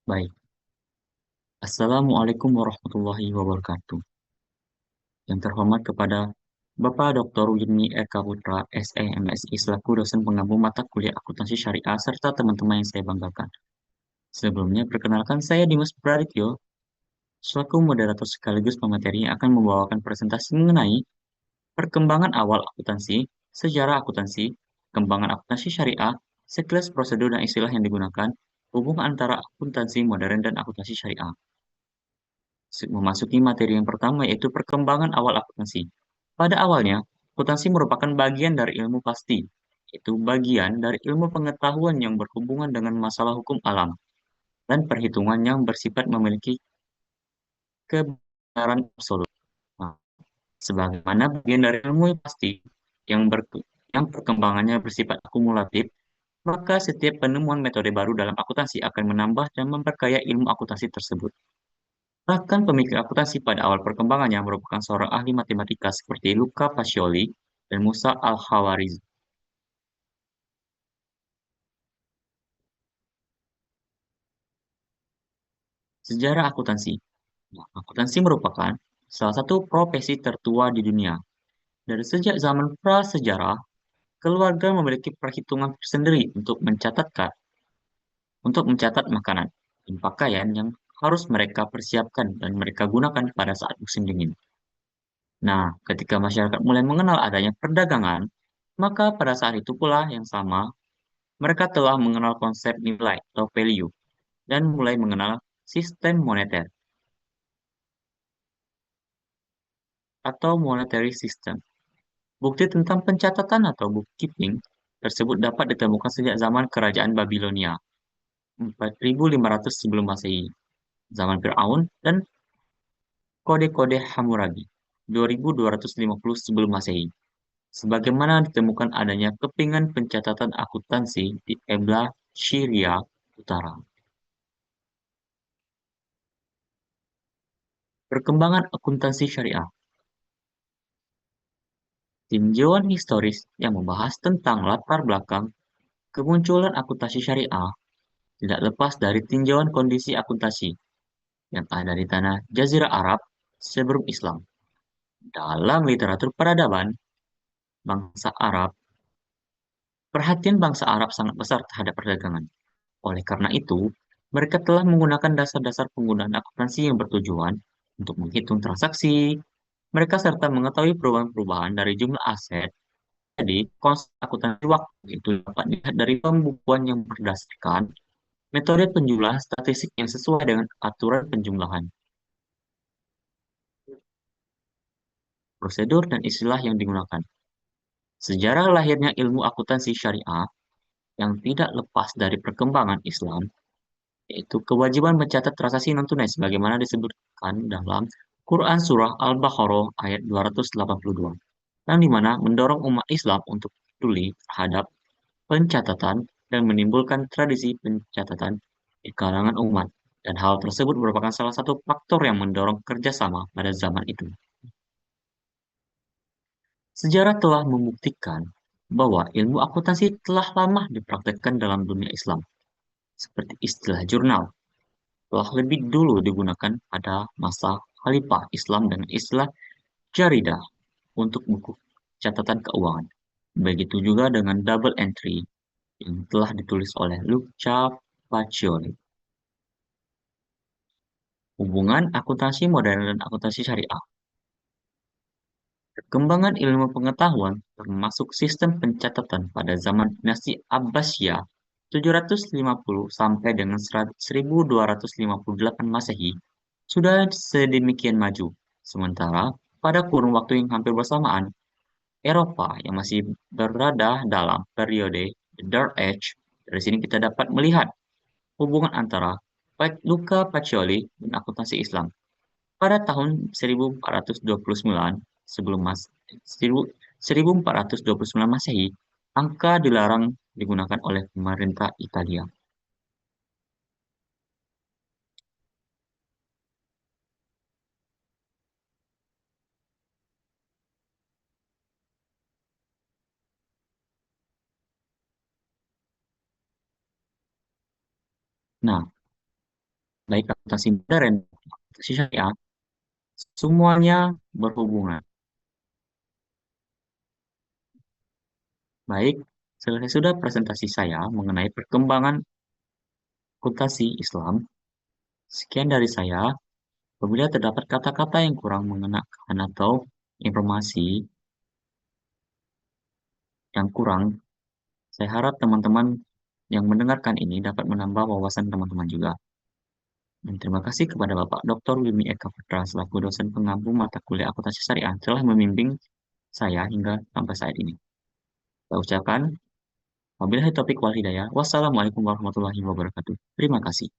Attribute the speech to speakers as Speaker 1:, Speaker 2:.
Speaker 1: Baik, Assalamualaikum warahmatullahi wabarakatuh. Yang terhormat kepada Bapak Dr. Yuni Eka Putra, SEMSI selaku dosen penggabung mata kuliah akuntansi syariah serta teman-teman yang saya banggakan. Sebelumnya, perkenalkan saya Dimas Pradityo, selaku moderator sekaligus pemateri yang akan membawakan presentasi mengenai perkembangan awal akuntansi, sejarah akuntansi, perkembangan akuntansi syariah, sekilas prosedur dan istilah yang digunakan, hubungan antara akuntansi modern dan akuntansi syariah. Memasuki materi yang pertama yaitu perkembangan awal akuntansi. Pada awalnya, akuntansi merupakan bagian dari ilmu pasti, yaitu bagian dari ilmu pengetahuan yang berhubungan dengan masalah hukum alam dan perhitungan yang bersifat memiliki kebenaran absolut. Nah, sebagaimana bagian dari ilmu yang pasti yang perkembangannya bersifat akumulatif, maka setiap penemuan metode baru dalam akuntansi akan menambah dan memperkaya ilmu akuntansi tersebut. Bahkan pemikir akuntansi pada awal perkembangannya merupakan seorang ahli matematika seperti Luca Pacioli dan Musa Al-Khawarizmi. Sejarah akuntansi. Nah, akuntansi merupakan salah satu profesi tertua di dunia. Dari sejak zaman prasejarah, keluarga memiliki perhitungan sendiri untuk mencatat makanan dan pakaian yang harus mereka persiapkan dan mereka gunakan pada saat musim dingin. Nah, ketika masyarakat mulai mengenal adanya perdagangan, maka pada saat itu pula yang sama mereka telah mengenal konsep nilai atau value dan mulai mengenal sistem moneter atau monetary system. Bukti tentang pencatatan atau bookkeeping tersebut dapat ditemukan sejak zaman Kerajaan Babilonia 4500 sebelum Masehi, zaman Firaun, dan kode-kode Hammurabi 2250 sebelum Masehi. Sebagaimana ditemukan adanya kepingan pencatatan akuntansi di Ebla, Syria Utara. Perkembangan akuntansi syariah. Tinjauan historis yang membahas tentang latar belakang kemunculan akuntansi syariah tidak lepas dari tinjauan kondisi akuntansi yang ada di tanah Jazirah Arab sebelum Islam. Dalam literatur peradaban bangsa Arab, perhatian bangsa Arab sangat besar terhadap perdagangan. Oleh karena itu, mereka telah menggunakan dasar-dasar penggunaan akuntansi yang bertujuan untuk menghitung transaksi mereka serta mengetahui perubahan-perubahan dari jumlah aset. Jadi, konsep akuntansi waktu itu dapat dilihat dari pembukuan yang berdasarkan metode penjumlahan statistik yang sesuai dengan aturan penjumlahan, prosedur, dan istilah yang digunakan. Sejarah lahirnya ilmu akuntansi syariah yang tidak lepas dari perkembangan Islam, yaitu kewajiban mencatat transaksi non-tunai sebagaimana disebutkan dalam Quran Surah Al-Baqarah ayat 282, yang dimana mendorong umat Islam untuk peduli terhadap pencatatan dan menimbulkan tradisi pencatatan di kalangan umat, dan hal tersebut merupakan salah satu faktor yang mendorong kerjasama pada zaman itu. Sejarah telah membuktikan bahwa ilmu akuntansi telah lama dipraktekkan dalam dunia Islam, seperti istilah jurnal telah lebih dulu digunakan pada masa Khalifah Islam dengan istilah jaridah untuk buku catatan keuangan. Begitu juga dengan double entry yang telah ditulis oleh Luca Pacioli. Hubungan akuntansi modern dan akuntansi syariah. Perkembangan ilmu pengetahuan termasuk sistem pencatatan pada zaman dinasti Abbasiyah 750 sampai dengan 1258 Masehi sudah sedemikian maju. Sementara pada kurun waktu yang hampir bersamaan, Eropa yang masih berada dalam periode The Dark Age, dari sini kita dapat melihat hubungan antara Luca Pacioli dan akuntansi Islam. Pada tahun 1429 sebelum Mas 1429 Masehi, angka dilarang digunakan oleh pemerintah Italia. Nah, baik akuntansi modern, akuntansi syariah, semuanya berhubungan. Baik, selesai sudah presentasi saya mengenai perkembangan akuntansi Islam. Sekian dari saya. Apabila terdapat kata-kata yang kurang mengenakan atau informasi yang kurang, saya harap teman-teman yang mendengarkan ini dapat menambah wawasan teman-teman juga. Dan terima kasih kepada Bapak Dr. Wimi Eka Putra selaku dosen pengampu mata kuliah akuntansi syariah telah membimbing saya hingga sampai saat ini. Saya ucapkan, wabillahi taufiq wal hidayah. Wassalamualaikum warahmatullahi wabarakatuh. Terima kasih.